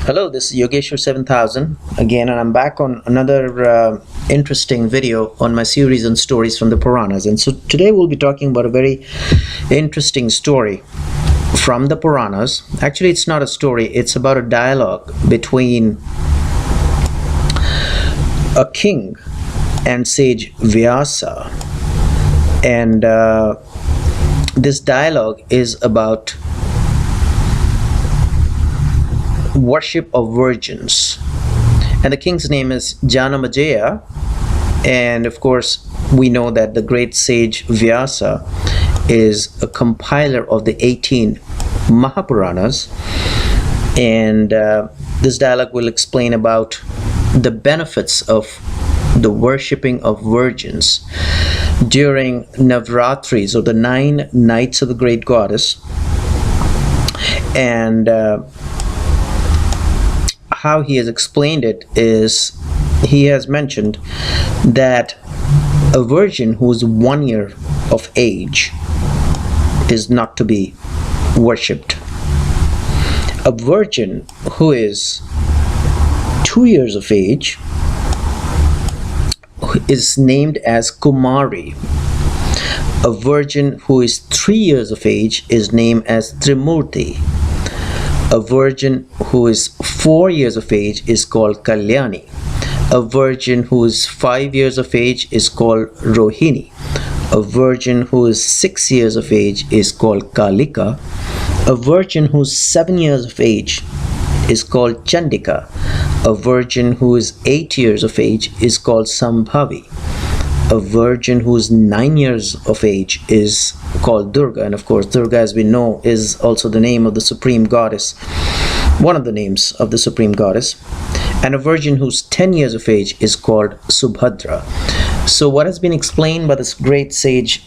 Hello, this is Yogeshwar 7000 again, and I'm back on another interesting video on my series on stories from the Puranas. And so today we'll be talking about a very interesting story from the Puranas. Actually, it's not a story, it's about a dialogue between a king and sage Vyasa. And this dialogue is about worship of virgins, and the king's name is Janamajaya. And of course we know that the great sage Vyasa is a compiler of the 18 Mahapuranas, and this dialogue will explain about the benefits of the worshipping of virgins during Navratris, or the 9 nights of the great goddess. And how he has explained it is, he has mentioned that a virgin who is 1 year of age is not to be worshipped. A virgin who is 2 years of age is named as Kumari. A virgin who is 3 years of age is named as Trimurti. A virgin who is 4 years of age is called Kalyani. A virgin who is 5 years of age is called Rohini. A virgin who is 6 years of age is called Kalika. A virgin who is 7 years of age is called Chandika. A virgin who is 8 years of age is called Sambhavi. A virgin who is 9 years of age is called Durga. And of course Durga, as we know, is also the name of the supreme goddess, one of the names of the supreme goddess. And a virgin who's 10 years of age is called Subhadra. So what has been explained by this great sage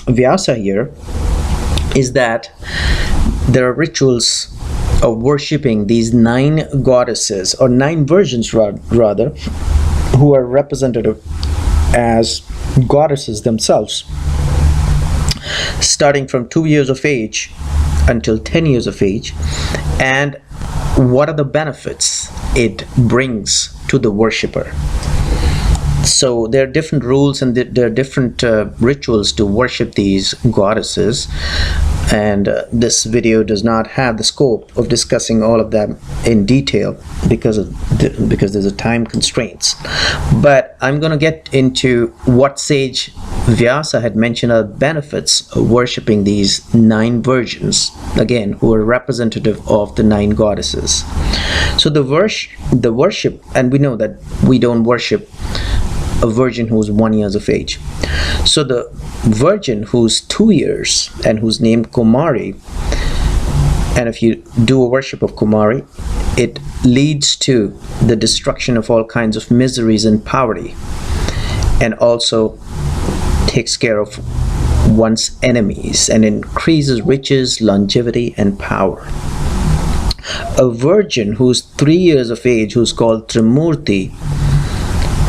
Vyasa here is that there are rituals of worshipping these 9 goddesses, or 9 virgins rather, who are representative as goddesses themselves, starting from 2 years of age until 10 years of age. And what are the benefits it brings to the worshipper? So there are different rules, and there are different rituals to worship these goddesses, and this video does not have the scope of discussing all of them in detail because there's a time constraints. But I'm going to get into what sage Vyasa had mentioned are benefits of worshipping these 9 virgins, again, who are representative of the 9 goddesses. So the worship, and we know that we don't worship a virgin who's 1 year of age. So the virgin who's 2 years and who's named Kumari, and if you do a worship of Kumari, it leads to the destruction of all kinds of miseries and poverty, and also takes care of one's enemies and increases riches, longevity, and power. A virgin who's 3 years of age, who's called Trimurti,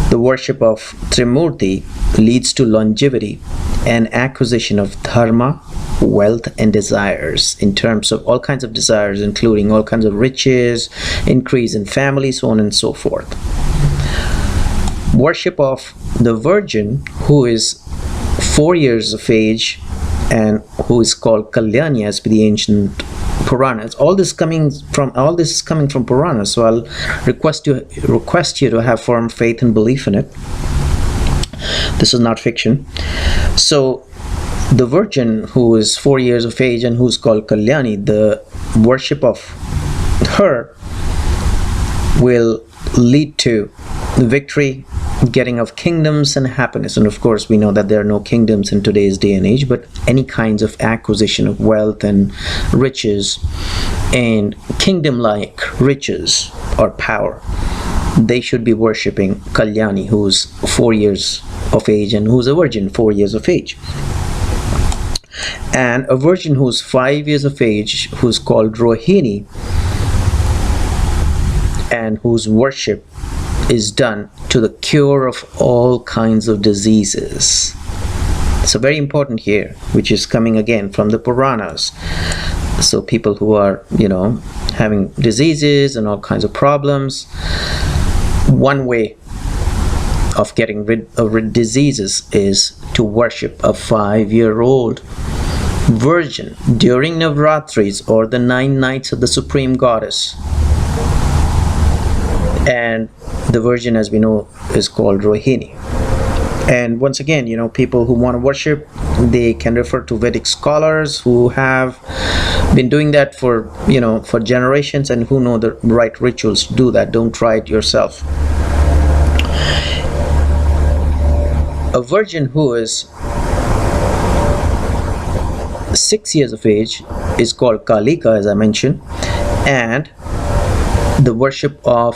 the worship of Trimurti leads to longevity and acquisition of dharma, wealth, and desires, in terms of all kinds of desires, including all kinds of riches, increase in family, so on and so forth. Worship of the virgin who is 4 years of age and who is called Kalyani as per the ancient Puranas. All this is coming from Puranas, so I'll request you to have firm faith and belief in it. This is not fiction. So the virgin who is 4 years of age and who's called Kalyani, the worship of her will lead to victory, getting of kingdoms, and happiness. And of course we know that there are no kingdoms in today's day and age, but any kinds of acquisition of wealth and riches and kingdom-like riches or power, they should be worshipping Kalyani, who's 4 years of age and who's a virgin 4 years of age. And a virgin who's 5 years of age, who's called Rohini, and whose worship is done to the cure of all kinds of diseases. So very important here, which is coming again from the Puranas. So people who are, having diseases and all kinds of problems, one way of getting rid of diseases is to worship a 5-year-old virgin during Navratris, or the 9 nights of the Supreme Goddess. And the virgin, as we know, is called Rohini. And once again, people who want to worship, they can refer to Vedic scholars who have been doing that for generations, and who know the right rituals to do that. Don't try it yourself. A virgin who is 6 years of age is called Kalika, as I mentioned, and the worship of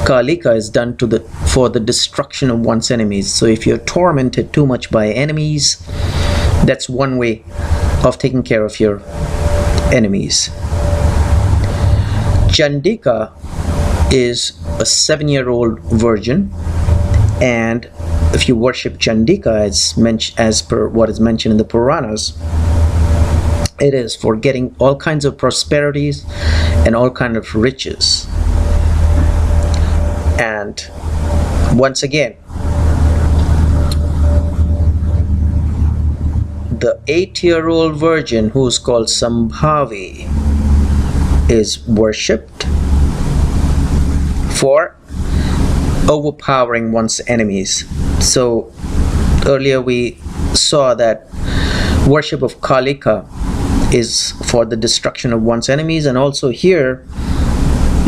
Kalika is done for the destruction of one's enemies. So if you're tormented too much by enemies, that's one way of taking care of your enemies. Chandika is a 7-year-old virgin, and if you worship Chandika as per what is mentioned in the Puranas, it is for getting all kinds of prosperities and all kinds of riches. And once again, the 8-year-old virgin, who is called Sambhavi, is worshipped for overpowering one's enemies. So earlier we saw that worship of Kalika is for the destruction of one's enemies, and also here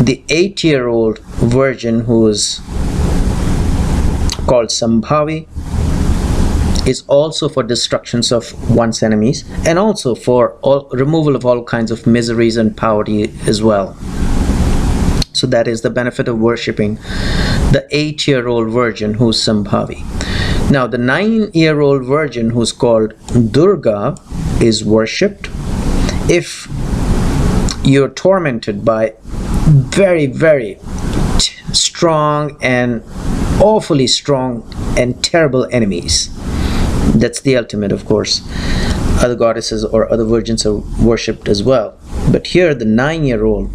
the 8-year-old virgin, who is called Sambhavi, is also for destructions of one's enemies, and also for removal of all kinds of miseries and poverty as well. So that is the benefit of worshipping the 8-year-old virgin, who's Sambhavi. Now the 9-year-old virgin, who's called Durga, is worshipped if you're tormented by very, very strong and awfully strong and terrible enemies. That's the ultimate, of course. Other goddesses or other virgins are worshipped as well, but here the 9-year-old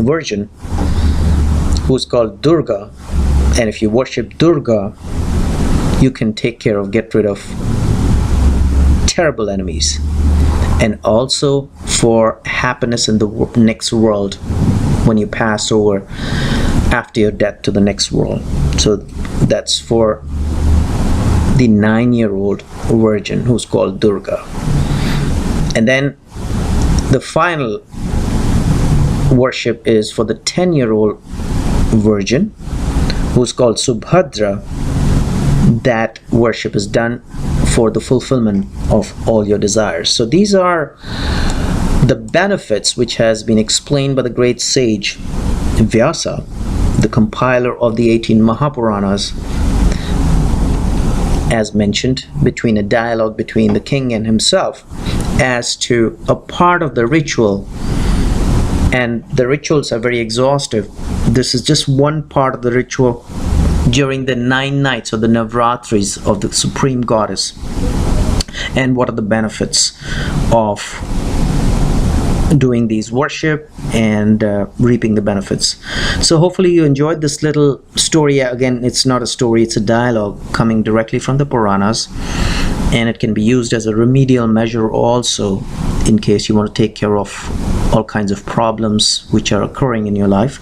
virgin, who's called Durga, and if you worship Durga, you can get rid of terrible enemies, and also for happiness in the next world when you pass over after your death to the next world. So that's for the 9-year-old virgin, who's called Durga. And then the final worship is for the 10-year-old virgin, who's called Subhadra. That worship is done for the fulfillment of all your desires. So these are the benefits which has been explained by the great sage Vyasa, the compiler of the 18 Mahapuranas, as mentioned, between a dialogue between the king and himself, as to a part of the ritual. And the rituals are very exhaustive. This is just one part of the ritual during the 9 nights of the Navratris of the Supreme Goddess. And what are the benefits of doing these worship and reaping the benefits. So hopefully you enjoyed this little story. Again, it's not a story, it's a dialogue coming directly from the Puranas, and it can be used as a remedial measure also in case you want to take care of all kinds of problems which are occurring in your life.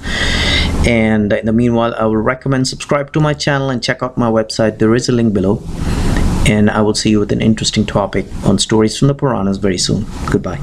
And in the meanwhile, I will recommend subscribe to my channel and check out my website. There is a link below, and I will see you with an interesting topic on stories from the Puranas very soon. Goodbye.